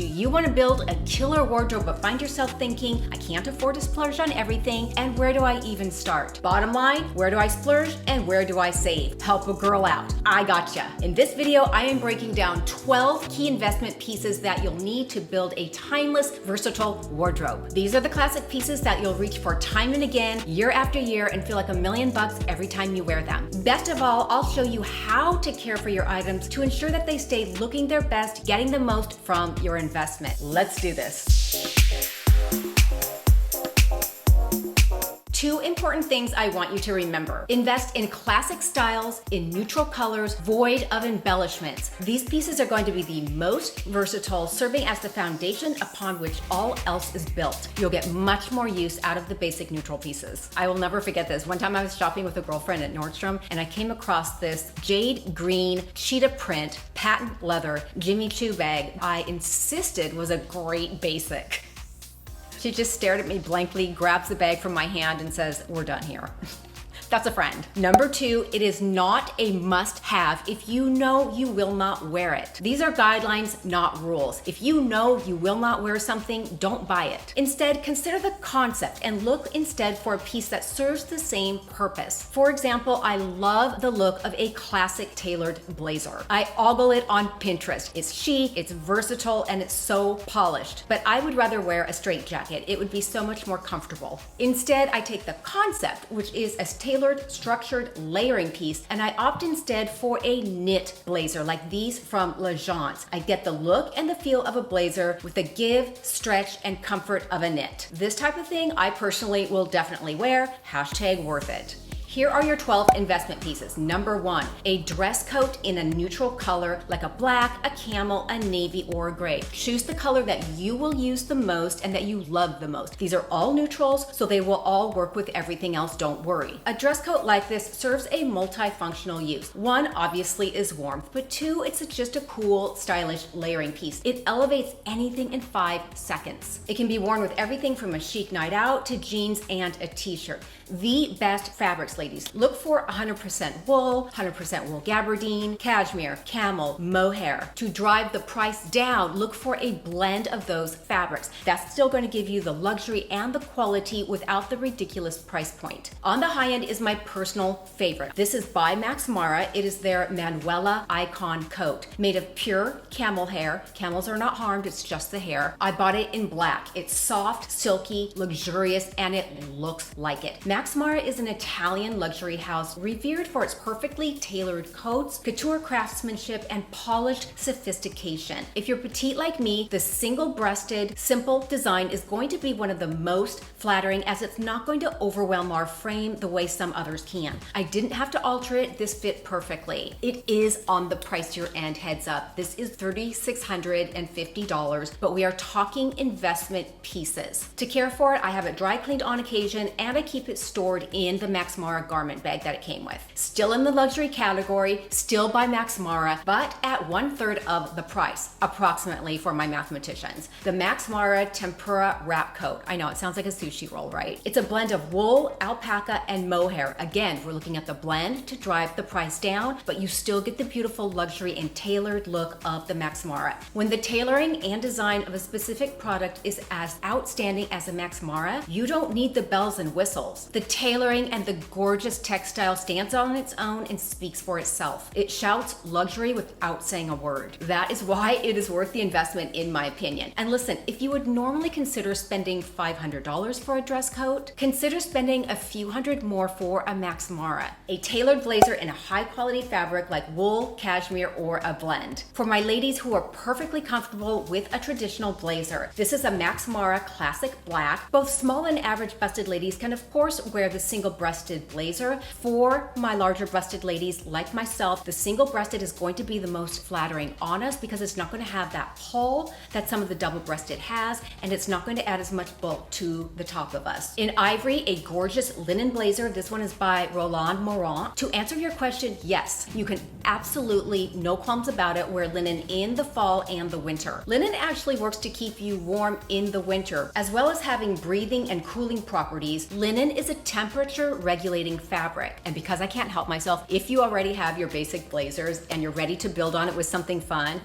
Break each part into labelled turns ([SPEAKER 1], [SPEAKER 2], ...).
[SPEAKER 1] Do you want to build a killer wardrobe but find yourself thinking, I can't afford to splurge on everything, and where do I even start? Bottom line, where do I splurge and where do I save? Help a girl out. I gotcha. In this video, I am breaking down 12 key investment pieces that you'll need to build a timeless, versatile wardrobe. These are the classic pieces that you'll reach for time and again, year after year, and feel like $1,000,000 every time you wear them. Best of all, I'll show you how to care for your items to ensure that they stay looking their best, getting the most from your investment. Let's do this. Two important things I want you to remember. Invest in classic styles, in neutral colors, void of embellishments. These pieces are going to be the most versatile, serving as the foundation upon which all else is built. You'll get much more use out of the basic neutral pieces. I will never forget this. One time I was shopping with a girlfriend at Nordstrom and I came across this jade green cheetah print patent leather Jimmy Choo bag I insisted was a great basic. She just stared at me blankly, grabs the bag from my hand and says, "We're done here." That's a friend. Number two, it is not a must-have if you know you will not wear it. These are guidelines, not rules. If you know you will not wear something, don't buy it. Instead, consider the concept and look instead for a piece that serves the same purpose. For example, I love the look of a classic tailored blazer. I ogle it on Pinterest. It's chic, it's versatile, and it's so polished. But I would rather wear a straight jacket. It would be so much more comfortable. Instead, I take the concept, which is a tailored, structured layering piece, and I opt instead for a knit blazer like these from L'Agence. I get the look and the feel of a blazer with the give, stretch, and comfort of a knit. This type of thing I personally will definitely wear. #worth it. Here are your 12 investment pieces. Number one, a dress coat in a neutral color like a black, a camel, a navy, or a gray. Choose the color that you will use the most and that you love the most. These are all neutrals, so they will all work with everything else, don't worry. A dress coat like this serves a multifunctional use. One, obviously, is warmth, but two, it's just a cool, stylish layering piece. It elevates anything in 5 seconds. It can be worn with everything from a chic night out to jeans and a t-shirt. The best fabrics, ladies. Look for 100% wool, 100% wool gabardine, cashmere, camel, mohair. To drive the price down, look for a blend of those fabrics. That's still going to give you the luxury and the quality without the ridiculous price point. On the high end is my personal favorite. This is by MARA. It is their Manuela Icon coat, made of pure camel hair. Camels are not harmed, it's just the hair. I bought it in black. It's soft, silky, luxurious, and it looks like it. MARA is an Italian luxury house revered for its perfectly tailored coats, couture craftsmanship, and polished sophistication. If you're petite like me, the single-breasted, simple design is going to be one of the most flattering, as it's not going to overwhelm our frame the way some others can. I didn't have to alter it. This fit perfectly. It is on the pricier end, heads up. This is $3,650, but we are talking investment pieces. To care for it, I have it dry cleaned on occasion, and I keep it stored in the MARA garment bag that it came with. Still in the luxury category, still by MARA, but at 1/3 of the price, approximately, for my mathematicians. The MARA Tempura Wrap Coat. I know, it sounds like a sushi roll, right? It's a blend of wool, alpaca, and mohair. Again, we're looking at the blend to drive the price down, but you still get the beautiful luxury and tailored look of the MARA. When the tailoring and design of a specific product is as outstanding as a MARA, you don't need the bells and whistles. The tailoring and the gorgeous textile stands on its own and speaks for itself. It shouts luxury without saying a word. That is why it is worth the investment, in my opinion. And listen, if you would normally consider spending $500 for a dress coat, consider spending a few hundred more for a MARA. A tailored blazer in a high quality fabric like wool, cashmere, or a blend. For my ladies who are perfectly comfortable with a traditional blazer, this is a MARA Classic Black. Both small and average busted ladies can of course wear the single-breasted blazer. For my larger breasted ladies like myself, the single-breasted is going to be the most flattering on us because it's not going to have that pull that some of the double-breasted has, and it's not going to add as much bulk to the top of us. In ivory, a gorgeous linen blazer. This one is by Roland Morant. To answer your question, yes, you can absolutely, no qualms about it, wear linen in the fall and the winter. Linen actually works to keep you warm in the winter, as well as having breathing and cooling properties. Linen is a temperature regulating fabric. And because I can't help myself, if you already have your basic blazers and you're ready to build on it with something fun,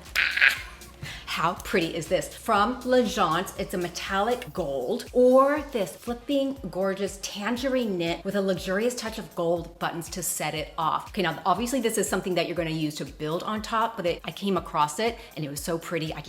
[SPEAKER 1] How pretty is this? From L'Agence, it's a metallic gold, or this flipping gorgeous tangerine knit with a luxurious touch of gold buttons to set it off. Okay, now obviously this is something that you're gonna use to build on top, but I came across it and it was so pretty, I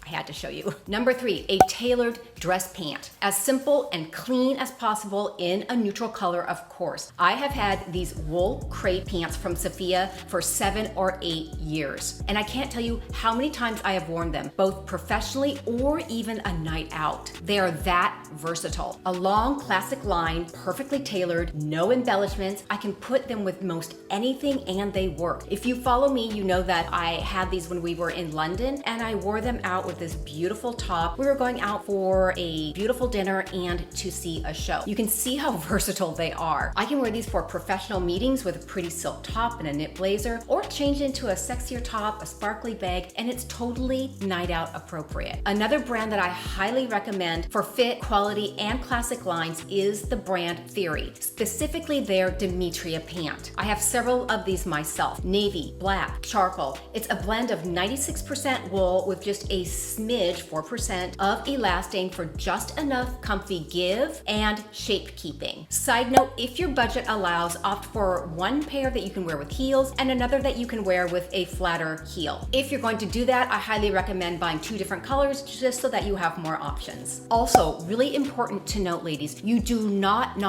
[SPEAKER 1] had to show you. Number 3, a tailored dress pant. As simple and clean as possible in a neutral color, of course. I have had these wool crepe pants from Safiyaa for 7 or 8 years. And I can't tell you how many times I have worn them, both professionally or even a night out. They are that versatile. A long classic line, perfectly tailored, no embellishments. I can put them with most anything and they work. If you follow me, you know that I had these when we were in London and I wore them out with this beautiful top. We were going out for a beautiful dinner and to see a show. You can see how versatile they are. I can wear these for professional meetings with a pretty silk top and a knit blazer, or change into a sexier top, a sparkly bag, and it's totally night out appropriate. Another brand that I highly recommend for fit, quality, and classic lines is the brand Theory, specifically their Demetria pant. I have several of these myself. Navy, black, charcoal. It's a blend of 96% wool with just a smidge, 4% of elastane for just enough comfy give and shape keeping. Side note, if your budget allows, opt for one pair that you can wear with heels and another that you can wear with a flatter heel. If you're going to do that, I highly recommend buying 2 different colors just so that you have more options. Also, really important to note, ladies, you do not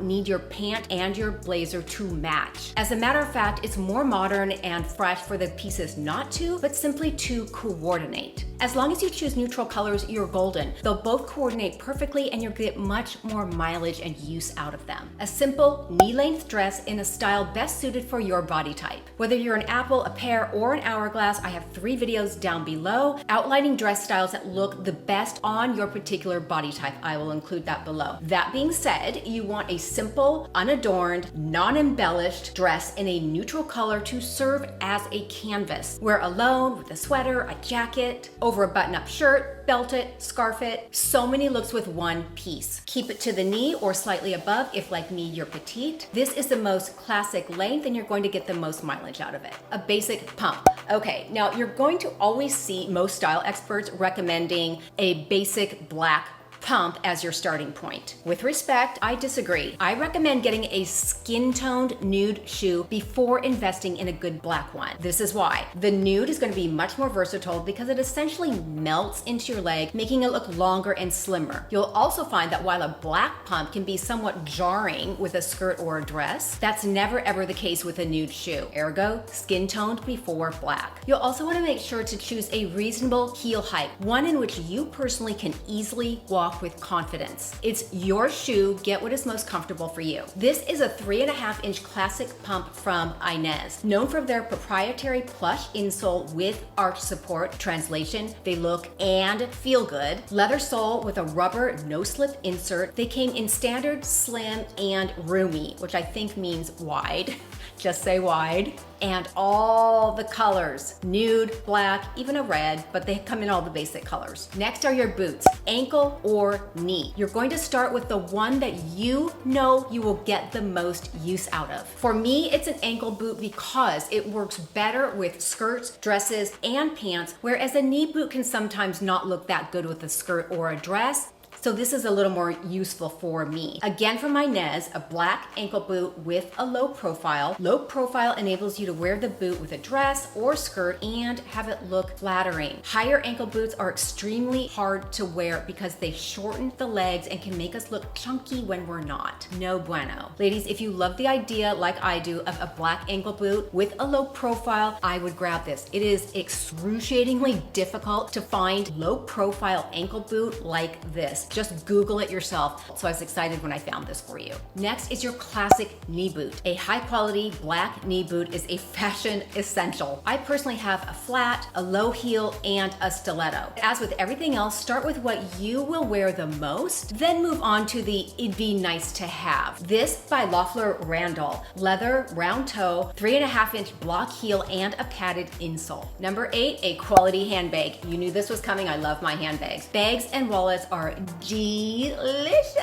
[SPEAKER 1] need your pant and your blazer to match. As a matter of fact, it's more modern and fresh for the pieces not to, but simply to coordinate. As long as you choose neutral colors, you're golden. They'll both coordinate perfectly and you'll get much more mileage and use out of them. A simple knee-length dress in a style best suited for your body type. Whether you're an apple, a pear, or an hourglass, I have 3 videos down below outlining dress styles that look the best on your particular body type. I will include that below. That being said, you want a simple, unadorned, non-embellished dress in a neutral color to serve as a canvas. Wear alone with a sweater, a jacket, over a button-up shirt, belt it, scarf it. So many looks with one piece. Keep it to the knee or slightly above if, like me, you're petite. This is the most classic length and you're going to get the most mileage out of it. A basic pump. Okay, now you're going to always see most style experts recommending a basic black pump as your starting point. With respect, I disagree. I recommend getting a skin-toned nude shoe before investing in a good black one. This is why. The nude is going to be much more versatile because it essentially melts into your leg, making it look longer and slimmer. You'll also find that while a black pump can be somewhat jarring with a skirt or a dress, that's never ever the case with a nude shoe. Ergo, skin-toned before black. You'll also want to make sure to choose a reasonable heel height, one in which you personally can easily walk with confidence. It's your shoe, get what is most comfortable for you. This is a 3.5-inch classic pump from Inez, known for their proprietary plush insole with arch support. Translation, they look and feel good. Leather sole with a rubber no-slip insert. They came in standard, slim, and roomy, which I think means wide. Just say wide. And all the colors, nude, black, even a red, but they come in all the basic colors. Next are your boots, ankle or knee. You're going to start with the one that you know you will get the most use out of. For me, it's an ankle boot because it works better with skirts, dresses, and pants, whereas a knee boot can sometimes not look that good with a skirt or a dress. So this is a little more useful for me. Again from Inez, a black ankle boot with a low profile. Low profile enables you to wear the boot with a dress or skirt and have it look flattering. Higher ankle boots are extremely hard to wear because they shorten the legs and can make us look chunky when we're not. No bueno. Ladies, if you love the idea, like I do, of a black ankle boot with a low profile, I would grab this. It is excruciatingly difficult to find low profile ankle boot like this. Just Google it yourself. So I was excited when I found this for you. Next is your classic knee boot. A high quality black knee boot is a fashion essential. I personally have a flat, a low heel, and a stiletto. As with everything else, start with what you will wear the most, then move on to the it'd be nice to have. This by Loeffler Randall. Leather, round toe, 3.5-inch block heel, and a padded insole. Number 8, a quality handbag. You knew this was coming. I love my handbags. Bags and wallets are delicious.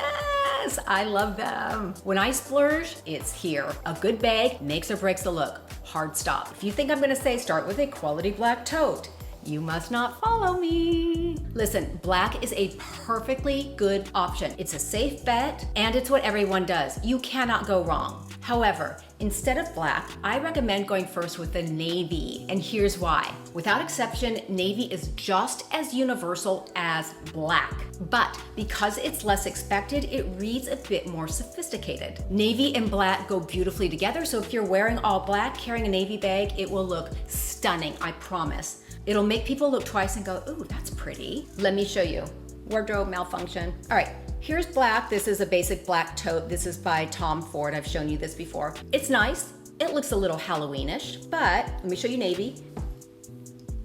[SPEAKER 1] I love them. When I splurge, it's here. A good bag makes or breaks the look. Hard stop. If you think I'm gonna say start with a quality black tote, You must not follow me. Listen, black is a perfectly good option. It's a safe bet, and it's what everyone does. You cannot go wrong. However, instead of black, I recommend going first with the navy, and here's why. Without exception, navy is just as universal as black, but because it's less expected, it reads a bit more sophisticated. Navy and black go beautifully together, so if you're wearing all black, carrying a navy bag, it will look stunning, I promise. It'll make people look twice and go, ooh, that's pretty. Let me show you. Wardrobe malfunction. All right. Here's black. This is a basic black tote. This is by Tom Ford. I've shown you this before. It's nice. It looks a little Halloweenish, but let me show you navy.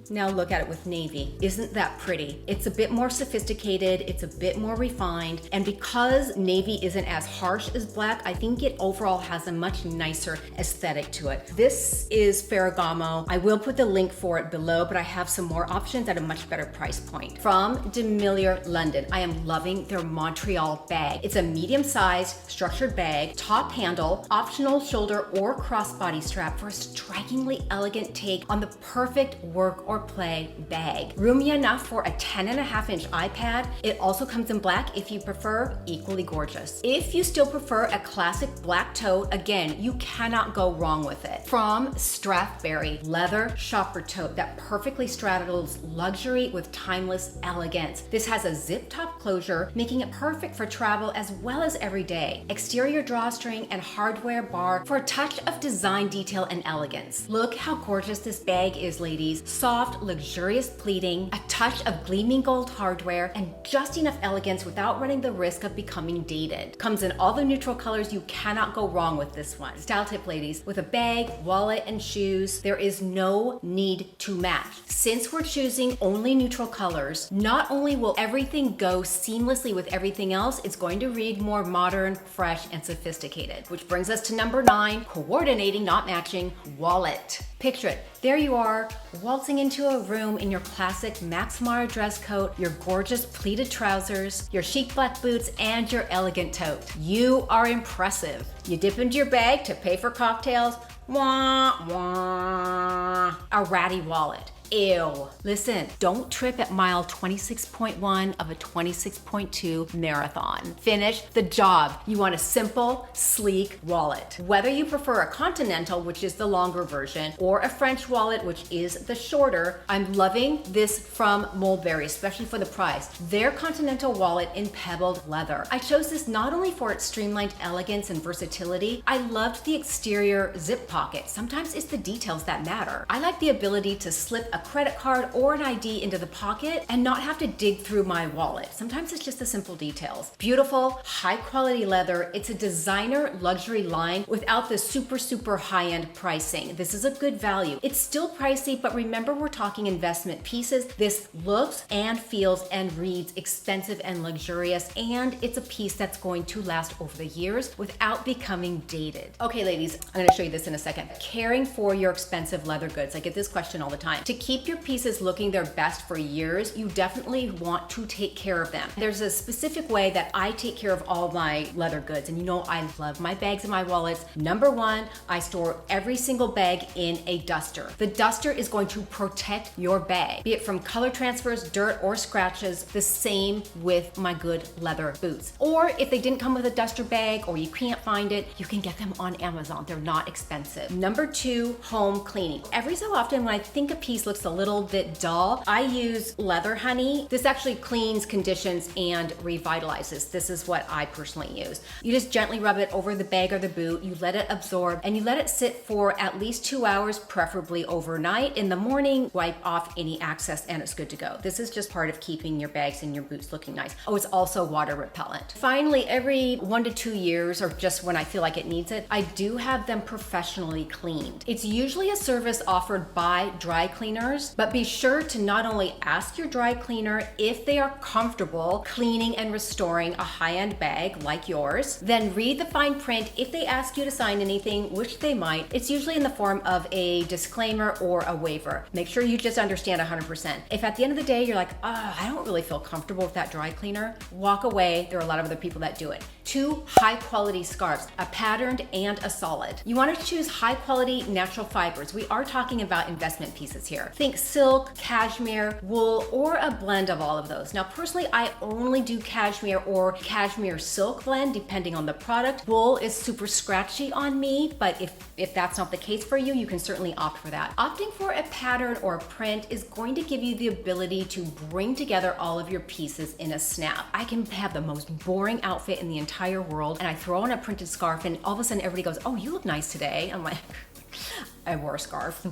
[SPEAKER 1] Now look at it with navy. Isn't that pretty? It's a bit more sophisticated, it's a bit more refined, and because navy isn't as harsh as black, I think it overall has a much nicer aesthetic to it. This is Ferragamo. I will put the link for it below, but I have some more options at a much better price point. From Demilier London, I am loving their Montreal bag. It's a medium-sized structured bag, top handle, optional shoulder or crossbody strap for a strikingly elegant take on the perfect work or play bag. Roomy enough for a 10.5-inch iPad. It also comes in black if you prefer, equally gorgeous. If you still prefer a classic black tote, again, you cannot go wrong with it. From Strathberry, leather shopper tote that perfectly straddles luxury with timeless elegance. This has a zip top closure, making it perfect for travel as well as every day. Exterior drawstring and hardware bar for a touch of design detail and elegance. Look how gorgeous this bag is, ladies. Soft, luxurious pleating, a touch of gleaming gold hardware, and just enough elegance without running the risk of becoming dated. Comes in all the neutral colors. You cannot go wrong with this one. Style tip, ladies, with a bag, wallet, and shoes, there is no need to match. Since we're choosing only neutral colors, not only will everything go seamlessly with everything else, it's going to read more modern, fresh, and sophisticated. Which brings us to number 9, coordinating, not matching, wallet. Picture it. There you are, waltzing into a room in your classic Max Mara dress coat, your gorgeous pleated trousers, your chic black boots, and your elegant tote. You are impressive. You dip into your bag to pay for cocktails. Wah, wah. A ratty wallet. Ew. Listen, don't trip at mile 26.1 of a 26.2 marathon. Finish the job. You want a simple, sleek wallet. Whether you prefer a continental, which is the longer version, or a French wallet, which is the shorter, I'm loving this from Mulberry, especially for the price. Their continental wallet in pebbled leather. I chose this not only for its streamlined elegance and versatility, I loved the exterior zip pocket. Sometimes it's the details that matter. I like the ability to slip a credit card or an ID into the pocket and not have to dig through my wallet. Sometimes it's just the simple details. Beautiful, high quality leather. It's a designer luxury line without the super high-end pricing. This is a good value. It's still pricey, but remember we're talking investment pieces. This looks and feels and reads expensive and luxurious, and it's a piece that's going to last over the years without becoming dated. Okay, ladies, I'm gonna show you this in a second. Caring for your expensive leather goods. I get this question all the time. To keep your pieces looking their best for years, you definitely want to take care of them. There's a specific way that I take care of all my leather goods, and you know I love my bags and my wallets. Number 1, I store every single bag in a duster. The duster is going to protect your bag, be it from color transfers, dirt, or scratches. The same with my good leather boots. Or if they didn't come with a duster bag or you can't find it, you can get them on Amazon. They're not expensive. Number 2, home cleaning. Every so often when I think a piece looks a little bit dull, I use Leather Honey. This actually cleans, conditions, and revitalizes. This is what I personally use. You just gently rub it over the bag or the boot, you let it absorb, and you let it sit for at least 2 hours, preferably overnight. In the morning, wipe off any excess and it's good to go. This is just part of keeping your bags and your boots looking nice. Oh, it's also water repellent. Finally, every 1 to 2 years, or just when I feel like it needs it, I do have them professionally cleaned. It's usually a service offered by dry cleaners, but be sure to not only ask your dry cleaner if they are comfortable cleaning and restoring a high-end bag like yours, then read the fine print. If they ask you to sign anything, which they might, it's usually in the form of a disclaimer or a waiver. Make sure you just understand 100%. If at the end of the day you're like, oh, I don't really feel comfortable with that dry cleaner, walk away. There are a lot of other people that do it. 2 high quality scarves, a patterned and a solid. You want to choose high quality natural fibers. We are talking about investment pieces here. Think silk, cashmere, wool, or a blend of all of those. Now, personally, I only do cashmere or cashmere silk blend depending on the product. Wool is super scratchy on me, but if that's not the case for you, you can certainly opt for that. Opting for a pattern or a print is going to give you the ability to bring together all of your pieces in a snap. I can have the most boring outfit in the entire world and I throw on a printed scarf and all of a sudden everybody goes, oh, you look nice today. I'm like, I wore a scarf.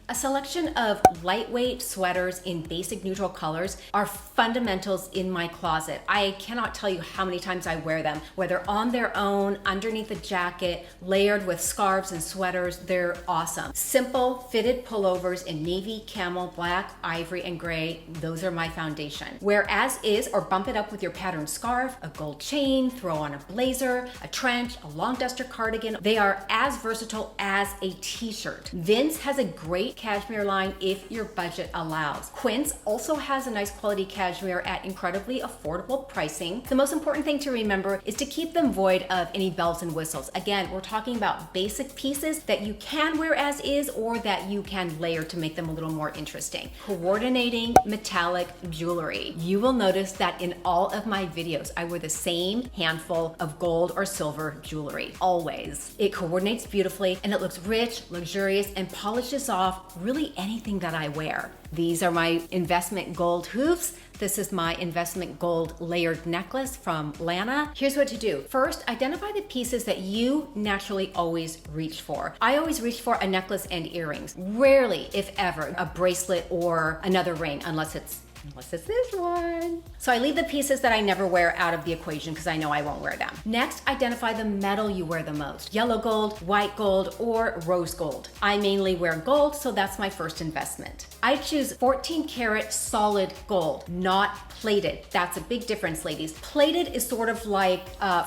[SPEAKER 1] A selection of lightweight sweaters in basic neutral colors are fundamentals in my closet. I cannot tell you how many times I wear them, whether on their own, underneath a jacket, layered with scarves and sweaters. They're awesome. Simple fitted pullovers in navy, camel, black, ivory, and gray. Those are my foundation. Wear as is or bump it up with your patterned scarf, a gold chain, throw on a blazer, a trench, a long duster cardigan. They are as versatile as a t-shirt. Vince has a great cashmere line if your budget allows. Quince also has a nice quality cashmere at incredibly affordable pricing. The most important thing to remember is to keep them void of any bells and whistles. Again, we're talking about basic pieces that you can wear as is or that you can layer to make them a little more interesting. Coordinating metallic jewelry. You will notice that in all of my videos, I wear the same handful of gold or silver jewelry, always. It coordinates beautifully and it looks rich, luxurious, and polishes off really anything that I wear. These are my investment gold hoops. This is my investment gold layered necklace from Lana. Here's what to do. First, identify the pieces that you naturally always reach for. I always reach for a necklace and earrings. Rarely, if ever, a bracelet or another ring, unless it's this one. So I leave the pieces that I never wear out of the equation because I know I won't wear them. Next, identify the metal you wear the most. Yellow gold, white gold, or rose gold. I mainly wear gold, so that's my first investment. I choose 14 karat solid gold, not plated. That's a big difference, ladies. Plated is sort of like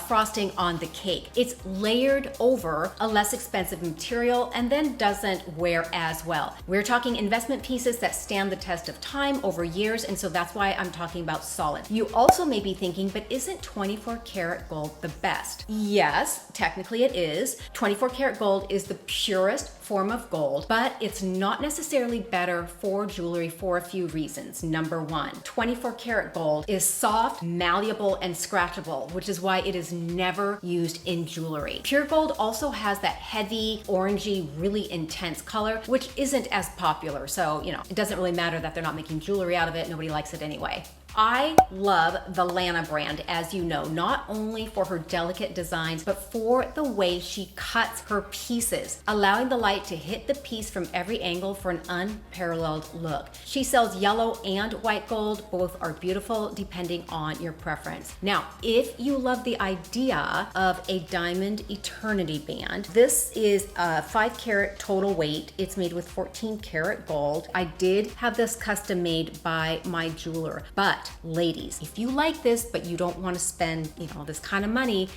[SPEAKER 1] frosting on the cake. It's layered over a less expensive material and then doesn't wear as well. We're talking investment pieces that stand the test of time over years, and so that's why I'm talking about solid. You also may be thinking, but isn't 24 karat gold the best? Yes, technically it is. 24 karat gold is the purest form of gold, but it's not necessarily better for jewelry for a few reasons. Number one, 24 karat gold is soft, malleable, and scratchable, which is why it is never used in jewelry. Pure gold also has that heavy, orangey, really intense color, which isn't as popular. So, it doesn't really matter that they're not making jewelry out of it. Nobody likes it anyway. I love the Lana brand, as you know, not only for her delicate designs, but for the way she cuts her pieces, allowing the light to hit the piece from every angle for an unparalleled look. She sells yellow and white gold. Both are beautiful depending on your preference. Now, if you love the idea of a diamond eternity band, this is a 5 karat total weight. It's made with 14 karat gold. I did have this custom made by my jeweler, but ladies, if you like this, but you don't want to spend, this kind of money,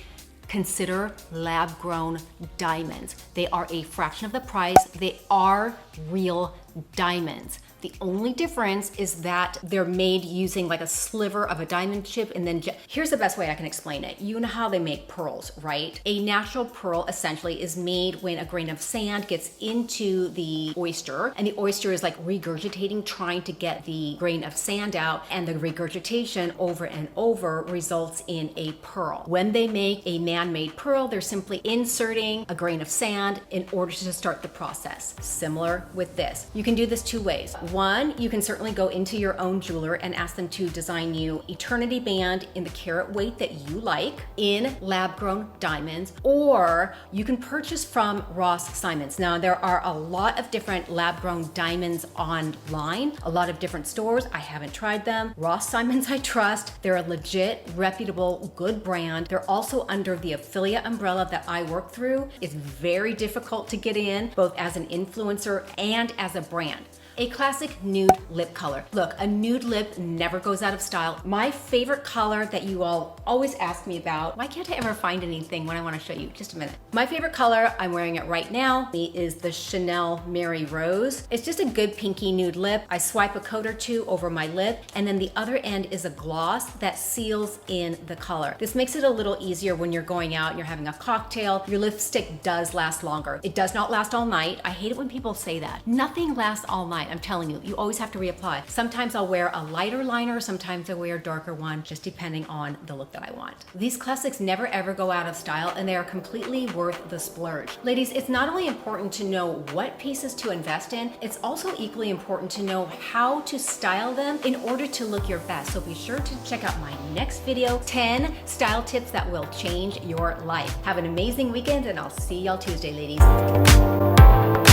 [SPEAKER 1] consider lab-grown diamonds. They are a fraction of the price. They are real diamonds. The only difference is that they're made using like a sliver of a diamond chip, and then here's the best way I can explain it. You know how they make pearls, right? A natural pearl essentially is made when a grain of sand gets into the oyster, and the oyster is like regurgitating, trying to get the grain of sand out, and the regurgitation over and over results in a pearl. When they make a man-made pearl, they're simply inserting a grain of sand in order to start the process. Similar with this. You can do this two ways. One, you can certainly go into your own jeweler and ask them to design you eternity band in the carat weight that you like in lab-grown diamonds, or you can purchase from Ross Simons. Now, there are a lot of different lab-grown diamonds online, a lot of different stores. I haven't tried them. Ross Simons I trust. They're a legit, reputable, good brand. They're also under the affiliate umbrella that I work through. It's very difficult to get in, both as an influencer and as a brand. a classic nude lip color. Look, a nude lip never goes out of style. My favorite color that you all always ask me about, why can't I ever find anything when I want to show you? Just a minute. My favorite color, I'm wearing it right now, is the Chanel Mary Rose. It's just a good pinky nude lip. I swipe a coat or two over my lip, and then the other end is a gloss that seals in the color. This makes it a little easier when you're going out and you're having a cocktail. Your lipstick does last longer. It does not last all night. I hate it when people say that. Nothing lasts all night, I'm telling you. You always have to reapply. Sometimes I'll wear a lighter liner, sometimes I wear a darker one, just depending on the look that I want. These classics never ever go out of style, and they are completely worth the splurge. Ladies, it's not only important to know what pieces to invest in, it's also equally important to know how to style them in order to look your best. So be sure to check out my next video, 10 style tips that will change your life. Have an amazing weekend, and I'll see y'all Tuesday, ladies.